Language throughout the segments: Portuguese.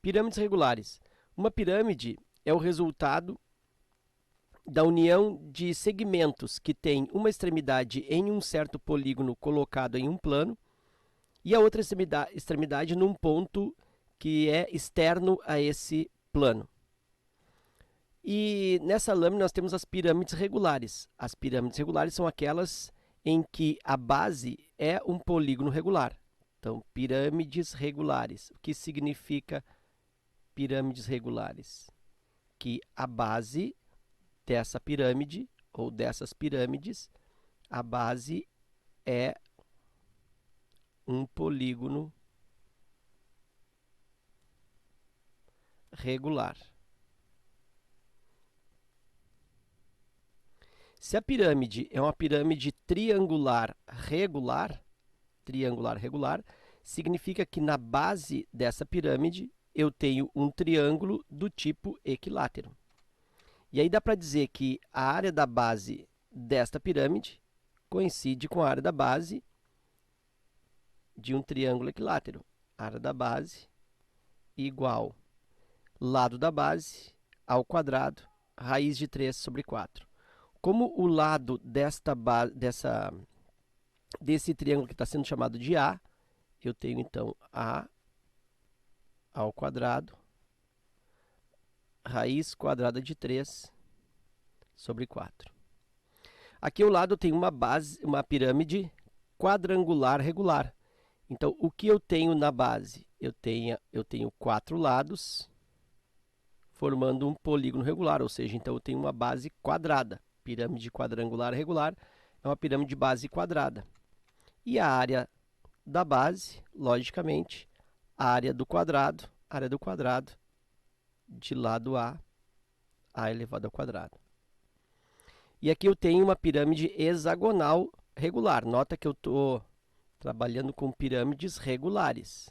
Pirâmides regulares. Uma pirâmide é o resultado da união de segmentos que têm uma extremidade em um certo polígono colocado em um plano e a outra extremidade num ponto que é externo a esse plano. E nessa lâmina nós temos as pirâmides regulares. As pirâmides regulares são aquelas em que a base é um polígono regular. Então, pirâmides regulares. O que significa pirâmides regulares? Que a base dessa pirâmide, ou dessas pirâmides, a base é um polígono regular. Se a pirâmide é uma pirâmide triangular regular, significa que na base dessa pirâmide eu tenho um triângulo do tipo equilátero. E aí dá para dizer que a área da base desta pirâmide coincide com a área da base de um triângulo equilátero. A área da base igual lado da base ao quadrado, raiz de 3 sobre 4. Como o lado desse triângulo que está sendo chamado de A, eu tenho então A ao quadrado, raiz quadrada de 3 sobre 4. Aqui ao lado eu tenho uma pirâmide quadrangular regular. Então, o que eu tenho na base? Eu tenho 4 lados formando um polígono regular, ou seja, então eu tenho uma base quadrada. Pirâmide quadrangular regular é uma pirâmide de base quadrada. E a área da base, logicamente, a área do quadrado de lado A elevado ao quadrado. E aqui eu tenho uma pirâmide hexagonal regular. Nota que eu estou trabalhando com pirâmides regulares.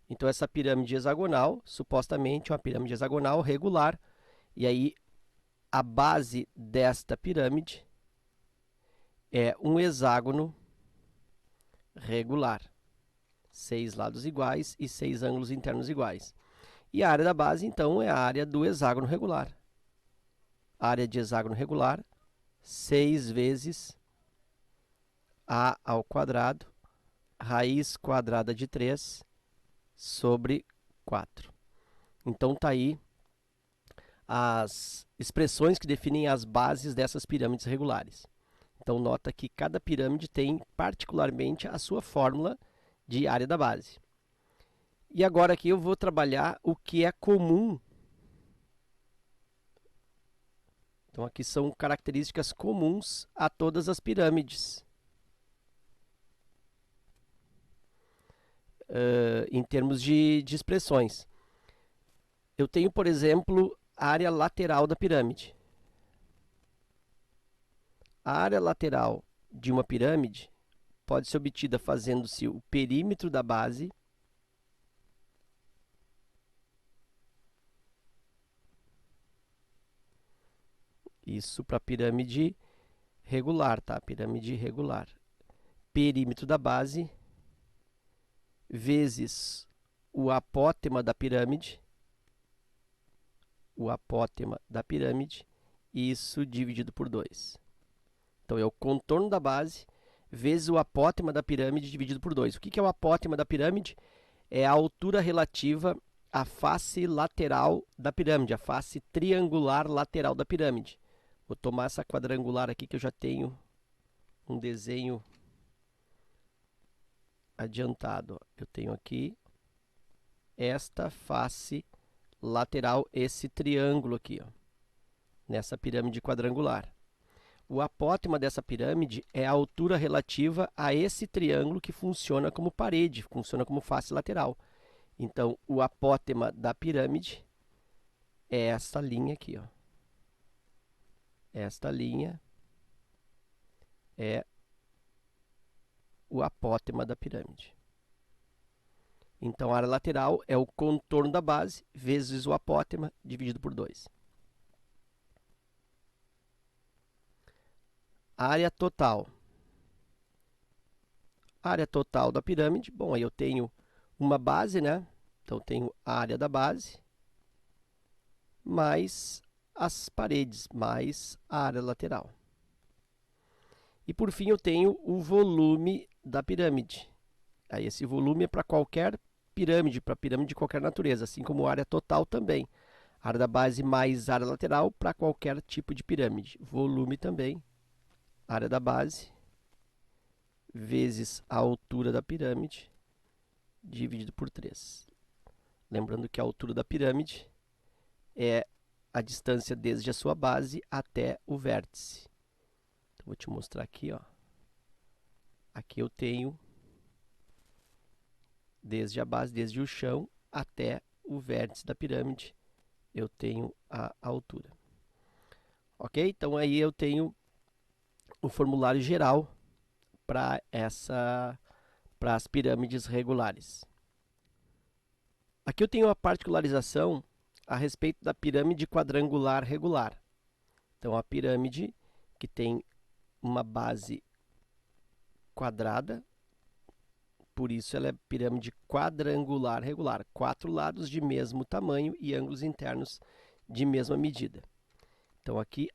Então, essa pirâmide hexagonal, supostamente, é uma pirâmide hexagonal regular. E aí, a base desta pirâmide é um hexágono regular. 6 lados iguais e 6 ângulos internos iguais. E a área da base, então, é a área do hexágono regular. Área de hexágono regular, 6 vezes A ao quadrado, raiz quadrada de 3 sobre 4. Então, está aí as expressões que definem as bases dessas pirâmides regulares. Então, nota que cada pirâmide tem particularmente a sua fórmula de área da base. E agora aqui eu vou trabalhar o que é comum. Então, aqui são características comuns a todas as pirâmides. Em termos de expressões. Eu tenho, por exemplo, a área lateral da pirâmide. A área lateral de uma pirâmide pode ser obtida fazendo-se o perímetro da base isso para pirâmide regular, tá? Pirâmide regular. Perímetro da base vezes o apótema da pirâmide. O apótema da pirâmide, isso dividido por 2. Então, é o contorno da base vezes o apótema da pirâmide dividido por 2. O que é o apótema da pirâmide? É a altura relativa à face lateral da pirâmide, a face triangular lateral da pirâmide. Vou tomar essa quadrangular aqui que eu já tenho um desenho adiantado. Eu tenho aqui esta face lateral, esse triângulo aqui, ó, nessa pirâmide quadrangular. O apótema dessa pirâmide é a altura relativa a esse triângulo que funciona como parede, funciona como face lateral. Então, o apótema da pirâmide é essa linha aqui, ó. Esta linha é o apótema da pirâmide. Então, a área lateral é o contorno da base vezes o apótema dividido por 2. Área total. Área total da pirâmide. Bom, aí eu tenho uma base, né? Então, tenho a área da base, mais as paredes, mais a área lateral. E, por fim, eu tenho o volume da pirâmide. Aí, esse volume é para qualquer pirâmide, para pirâmide de qualquer natureza, assim como a área total também. Área da base mais área lateral para qualquer tipo de pirâmide. Volume também, área da base, vezes a altura da pirâmide, dividido por 3. Lembrando que a altura da pirâmide é a distância desde a sua base até o vértice. Então, vou te mostrar aqui, ó. Aqui eu tenho desde a base, desde o chão até o vértice da pirâmide, eu tenho a altura. Ok? Então, aí eu tenho o formulário geral para as pirâmides regulares. Aqui eu tenho a particularização a respeito da pirâmide quadrangular regular. Então, a pirâmide que tem uma base quadrada, por isso ela é pirâmide quadrangular regular. 4 lados de mesmo tamanho e ângulos internos de mesma medida. Então, aqui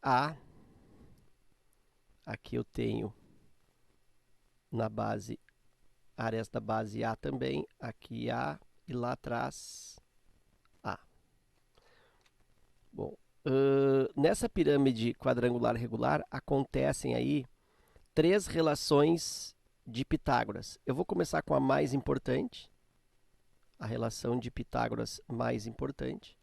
eu tenho na base, áreas da base A também, aqui A e lá atrás A. Bom, nessa pirâmide quadrangular regular acontecem aí 3 relações de Pitágoras. Eu vou começar com a mais importante, a relação de Pitágoras mais importante.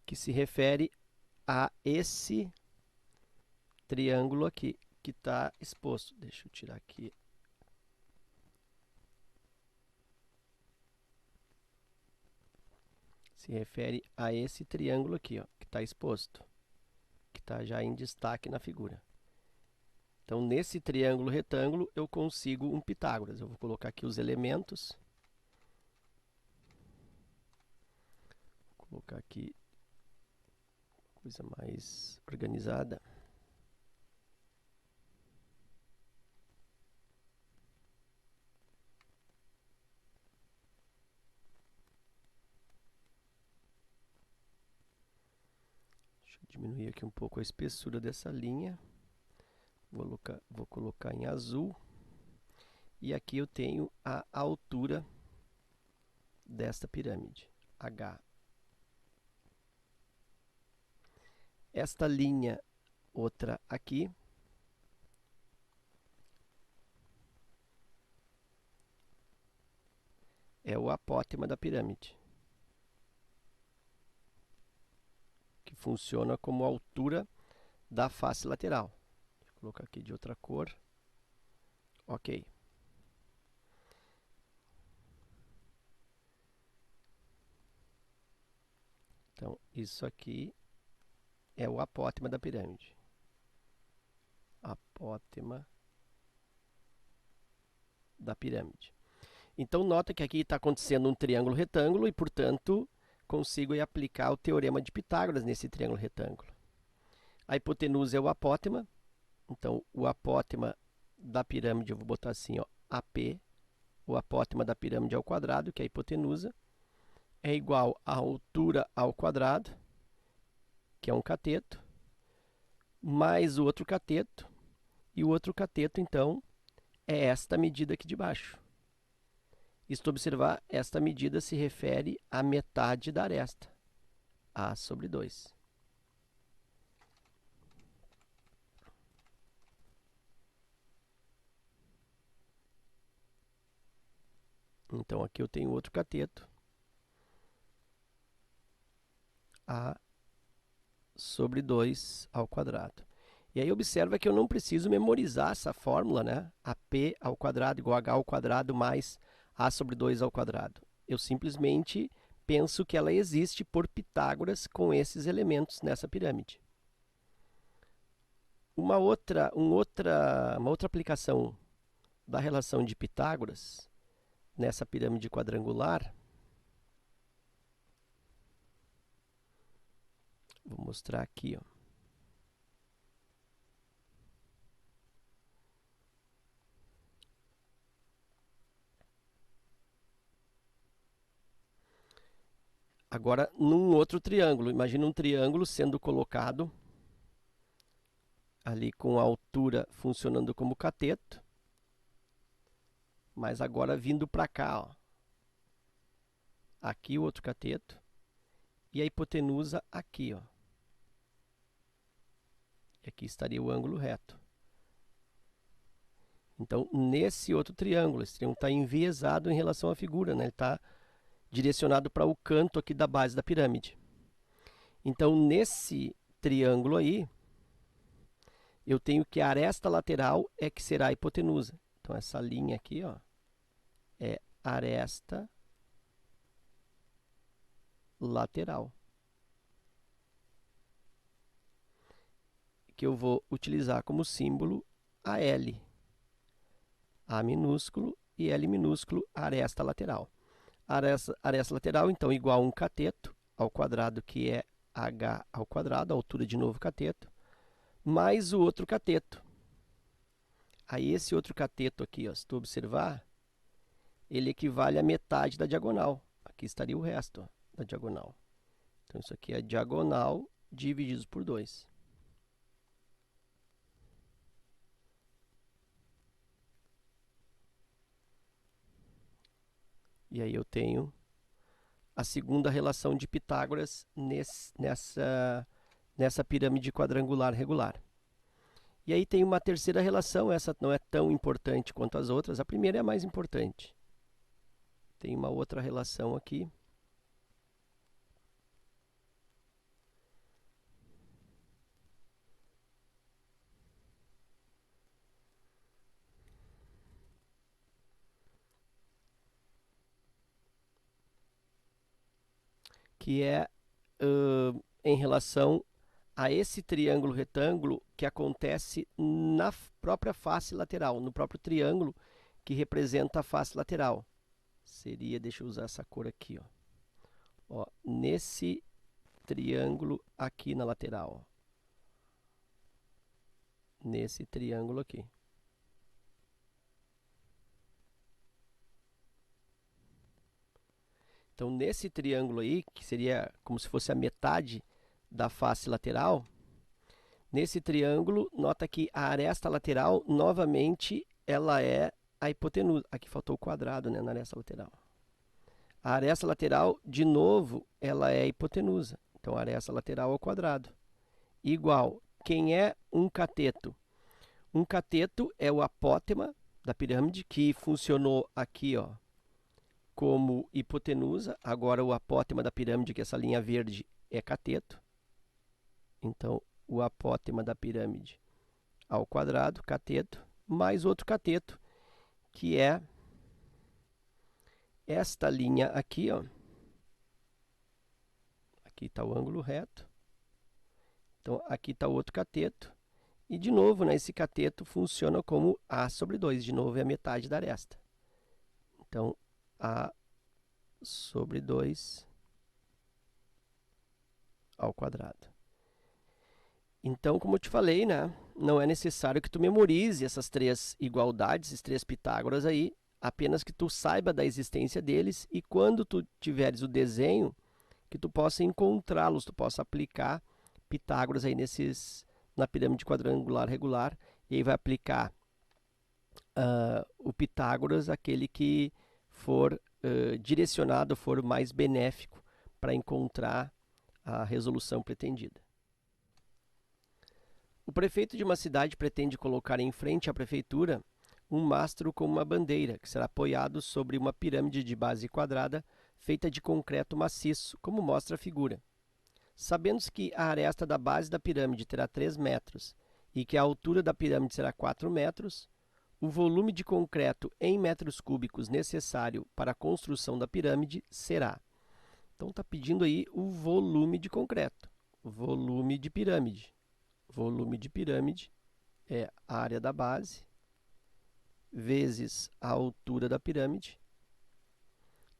Que se refere a esse triângulo aqui, que está exposto. Deixa eu tirar aqui. Se refere a esse triângulo aqui, ó, que está exposto, que está já em destaque na figura. Então, nesse triângulo retângulo, eu consigo um Pitágoras. Eu vou colocar aqui os elementos. Vou colocar aqui coisa mais organizada. Deixa eu diminuir aqui um pouco a espessura dessa linha. Vou colocar em azul. E aqui eu tenho a altura desta pirâmide, H. Esta linha, outra aqui, é o apótema da pirâmide, que funciona como altura da face lateral. Vou colocar aqui de outra cor. Ok. Então, isso aqui é o apótema da pirâmide. Apótema da pirâmide. Então, nota que aqui está acontecendo um triângulo retângulo e, portanto, consigo aplicar o teorema de Pitágoras nesse triângulo retângulo. A hipotenusa é o apótema. Então, o apótema da pirâmide, eu vou botar assim, ó, AP, o apótema da pirâmide ao quadrado, que é a hipotenusa, é igual à altura ao quadrado, que é um cateto, mais o outro cateto, e o outro cateto, então, é esta medida aqui de baixo. E se tu observar, esta medida se refere à metade da aresta, A sobre 2. Então, aqui eu tenho outro cateto, A sobre 2 ao quadrado. E aí observa que eu não preciso memorizar essa fórmula, né? AP ao quadrado igual a H ao quadrado mais A sobre 2 ao quadrado. Eu simplesmente penso que ela existe por Pitágoras com esses elementos nessa pirâmide. Uma outra aplicação da relação de Pitágoras nessa pirâmide quadrangular Vou mostrar aqui, ó. Agora, num outro triângulo. Imagina um triângulo sendo colocado ali com a altura funcionando como cateto, mas agora vindo para cá, ó. Aqui o outro cateto e a hipotenusa aqui, ó. E aqui estaria o ângulo reto. Então, nesse outro triângulo, esse triângulo está enviesado em relação à figura, né? Ele está direcionado para o canto aqui da base da pirâmide. Então, nesse triângulo aí, eu tenho que a aresta lateral é que será a hipotenusa. Então, essa linha aqui, ó, é aresta lateral, que eu vou utilizar como símbolo AL. A minúsculo e L minúsculo, aresta lateral. Aresta lateral, então, igual a um cateto ao quadrado, que é h ao quadrado, a altura de novo cateto, mais o outro cateto. Aí esse outro cateto aqui, ó, se tu observar, ele equivale à metade da diagonal. Aqui estaria o resto, ó, da diagonal. Então, isso aqui é diagonal dividido por 2. E aí eu tenho a segunda relação de Pitágoras nessa pirâmide quadrangular regular. E aí tem uma terceira relação, essa não é tão importante quanto as outras. A primeira é a mais importante. Tem uma outra relação aqui. Que é em relação a esse triângulo retângulo que acontece na própria face lateral, no próprio triângulo que representa a face lateral. Seria, deixa eu usar essa cor aqui, ó. Ó, nesse triângulo aqui na lateral. Ó. Nesse triângulo aqui. Então, nesse triângulo aí, que seria como se fosse a metade da face lateral, nesse triângulo, nota que a aresta lateral, novamente, ela é a hipotenusa. Aqui faltou o quadrado, né, na aresta lateral. A aresta lateral, de novo, ela é a hipotenusa. Então, a aresta lateral ao quadrado. Igual, quem é um cateto? Um cateto é o apótema da pirâmide, que funcionou aqui, ó, como hipotenusa. Agora, o apótema da pirâmide, que é essa linha verde, é cateto. Então, o apótema da pirâmide ao quadrado, cateto, mais outro cateto, que é esta linha aqui, ó. Aqui está o ângulo reto. Então, aqui está o outro cateto. E, de novo, né, esse cateto funciona como A sobre 2. De novo, é a metade da aresta. Então, A sobre 2 ao quadrado. Então, como eu te falei, né, não é necessário que tu memorize essas três igualdades, esses três Pitágoras aí, apenas que tu saiba da existência deles e quando tu tiveres o desenho, que tu possa encontrá-los, tu possa aplicar Pitágoras aí na pirâmide quadrangular regular, e aí vai aplicar o Pitágoras, aquele que for direcionado, for mais benéfico para encontrar a resolução pretendida. O prefeito de uma cidade pretende colocar em frente à prefeitura um mastro com uma bandeira, que será apoiado sobre uma pirâmide de base quadrada feita de concreto maciço, como mostra a figura. Sabendo-se que a aresta da base da pirâmide terá 3 metros e que a altura da pirâmide será 4 metros, o volume de concreto em metros cúbicos necessário para a construção da pirâmide será. Então, está pedindo aí o volume de concreto, volume de pirâmide. Volume de pirâmide é a área da base vezes a altura da pirâmide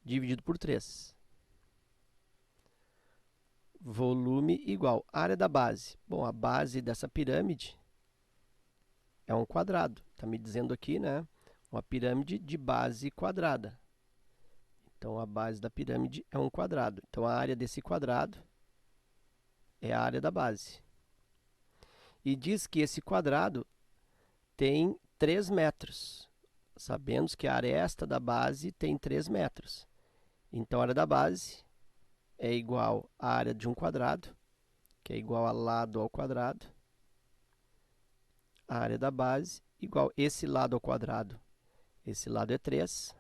dividido por 3. volume igual área da base. Bom, a base dessa pirâmide é um quadrado. Está me dizendo aqui, né? Uma pirâmide de base quadrada. Então, a base da pirâmide é um quadrado. Então, a área desse quadrado é a área da base. E diz que esse quadrado tem 3 metros. Sabemos que a área esta da base tem 3 metros. Então, a área da base é igual à área de um quadrado, que é igual a lado ao quadrado. A área da base igual esse lado ao quadrado. Esse lado é 3.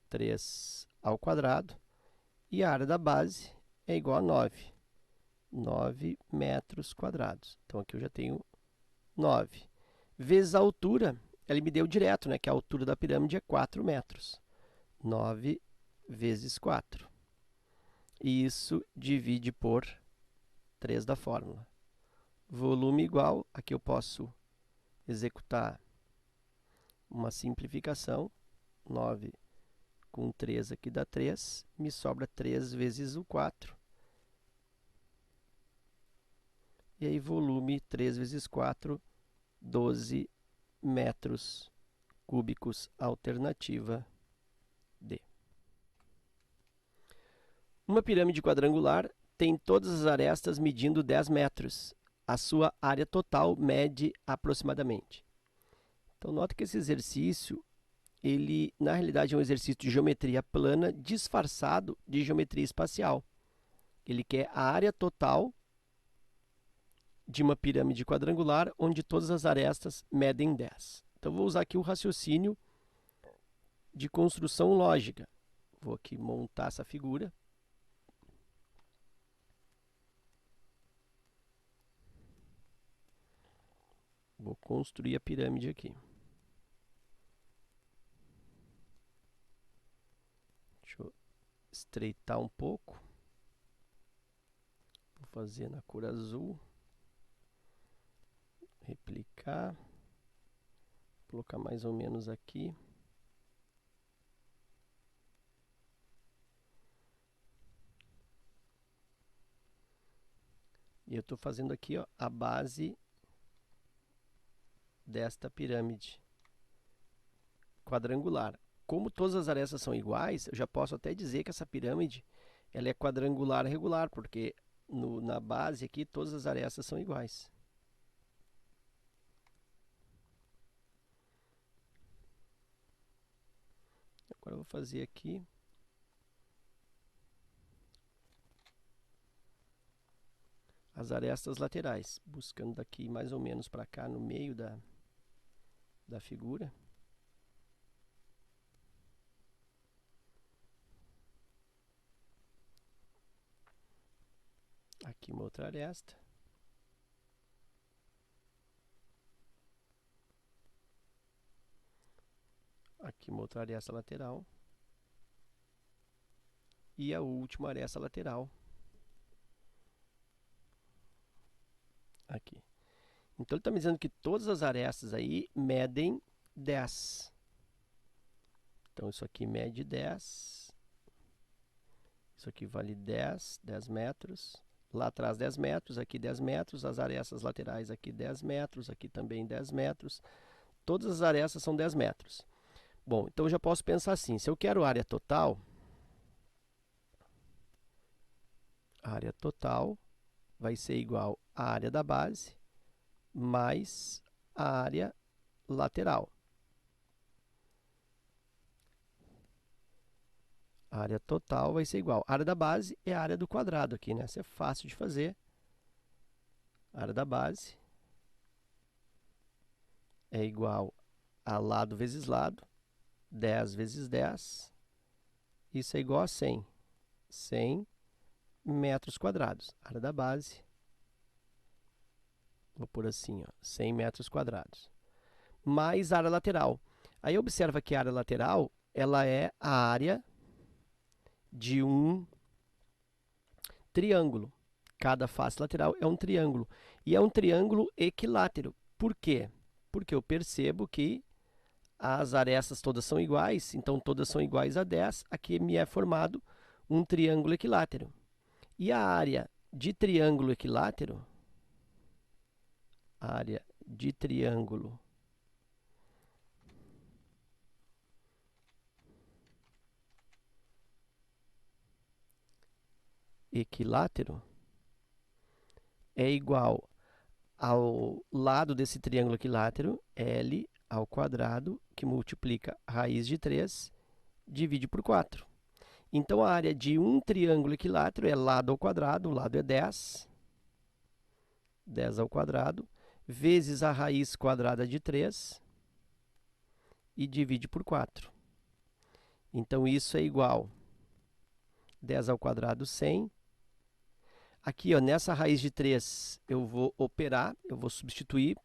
3 ao quadrado. E a área da base é igual a 9. 9 metros quadrados. Então, aqui eu já tenho 9. Vezes a altura, ele me deu direto, né? Que a altura da pirâmide é 4 metros. 9 vezes 4. E isso divide por 3 da fórmula. Volume igual, aqui eu posso executar uma simplificação. 9 com 3 aqui dá 3. Me sobra 3 vezes o 4. E aí, volume 3 vezes 4, 12 metros cúbicos, alternativa D. Uma pirâmide quadrangular tem todas as arestas medindo 10 metros. A sua área total mede aproximadamente. Então, nota que esse exercício, ele, na realidade, é um exercício de geometria plana disfarçado de geometria espacial. Ele quer a área total de uma pirâmide quadrangular, onde todas as arestas medem 10. Então, vou usar aqui o raciocínio de construção lógica. Vou aqui montar essa figura. Vou construir a pirâmide aqui. Deixa eu estreitar um pouco. Vou fazer na cor azul. Replicar. Colocar mais ou menos aqui. E eu estou fazendo aqui, ó, a base desta pirâmide quadrangular. Como todas as arestas são iguais, eu já posso até dizer que essa pirâmide ela é quadrangular regular, porque na base aqui todas as arestas são iguais. Agora eu vou fazer aqui as arestas laterais, buscando daqui mais ou menos para cá no meio da figura. Aqui uma outra aresta. Aqui uma outra aresta lateral. E a última aresta lateral. Aqui. Então, ele está me dizendo que todas as arestas aí medem 10. Então, isso aqui mede 10. Isso aqui vale 10 metros. Lá atrás 10 metros, aqui 10 metros. As arestas laterais aqui 10 metros, aqui também 10 metros. Todas as arestas são 10 metros. Bom, então eu já posso pensar assim, se eu quero área total vai ser igual à área da base mais a área lateral. A área total vai ser igual. A área da base é a área do quadrado aqui, né? Isso é fácil de fazer. A área da base é igual a lado vezes lado, 10 vezes 10. Isso é igual a 100. 100 metros quadrados. A área da base, vou pôr assim, ó, 100 metros quadrados. Mais a área lateral. Aí observa que a área lateral, ela é a área de um triângulo. Cada face lateral é um triângulo. E é um triângulo equilátero. Por quê? Porque eu percebo que as arestas todas são iguais, então todas são iguais a 10. Aqui me é formado um triângulo equilátero. E a área de triângulo equilátero, é igual ao lado desse triângulo equilátero, L ao quadrado, que multiplica a raiz de 3, divide por 4. Então, a área de um triângulo equilátero é lado ao quadrado, o lado é 10, 10 ao quadrado, vezes a raiz quadrada de 3, e divide por 4. Então, isso é igual a 10 ao quadrado, 100. Aqui, ó, nessa raiz de 3, eu vou operar, eu vou substituir.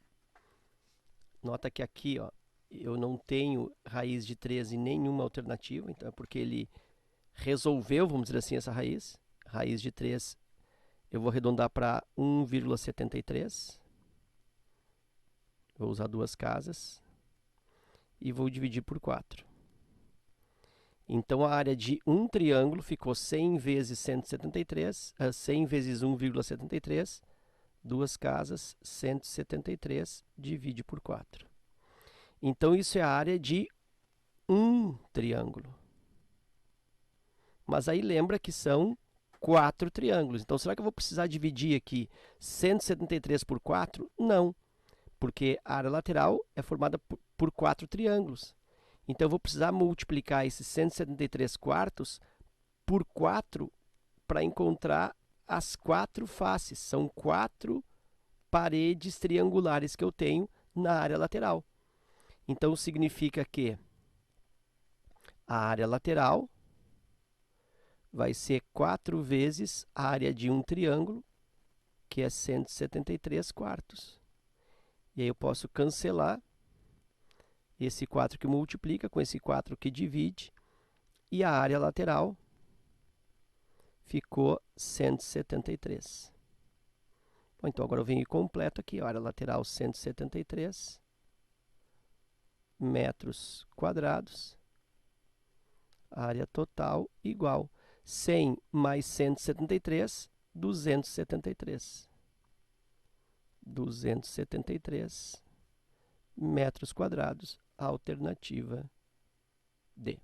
Nota que aqui, ó, eu não tenho raiz de 3 em nenhuma alternativa, então é porque ele resolveu, vamos dizer assim, essa raiz. Raiz de 3, eu vou arredondar para 1,73. Vou usar duas casas. E vou dividir por 4. Então, a área de um triângulo ficou 100 vezes 173, 100 vezes 1,73, duas casas, 173, divide por 4. Então, isso é a área de um triângulo. Mas aí lembra que são 4 triângulos. Então, será que eu vou precisar dividir aqui 173 por 4? Não, porque a área lateral é formada por 4 triângulos. Então, eu vou precisar multiplicar esses 173 quartos por 4 para encontrar as 4 faces. São 4 paredes triangulares que eu tenho na área lateral. Então, significa que a área lateral vai ser 4 vezes a área de um triângulo, que é 173 quartos. E aí eu posso cancelar esse 4 que multiplica com esse 4 que divide, e a área lateral ficou 173. Bom, então, agora eu venho completo aqui, a área lateral 173 metros quadrados, a área total igual 100 mais 173, 273. 273 metros quadrados, alternativa D.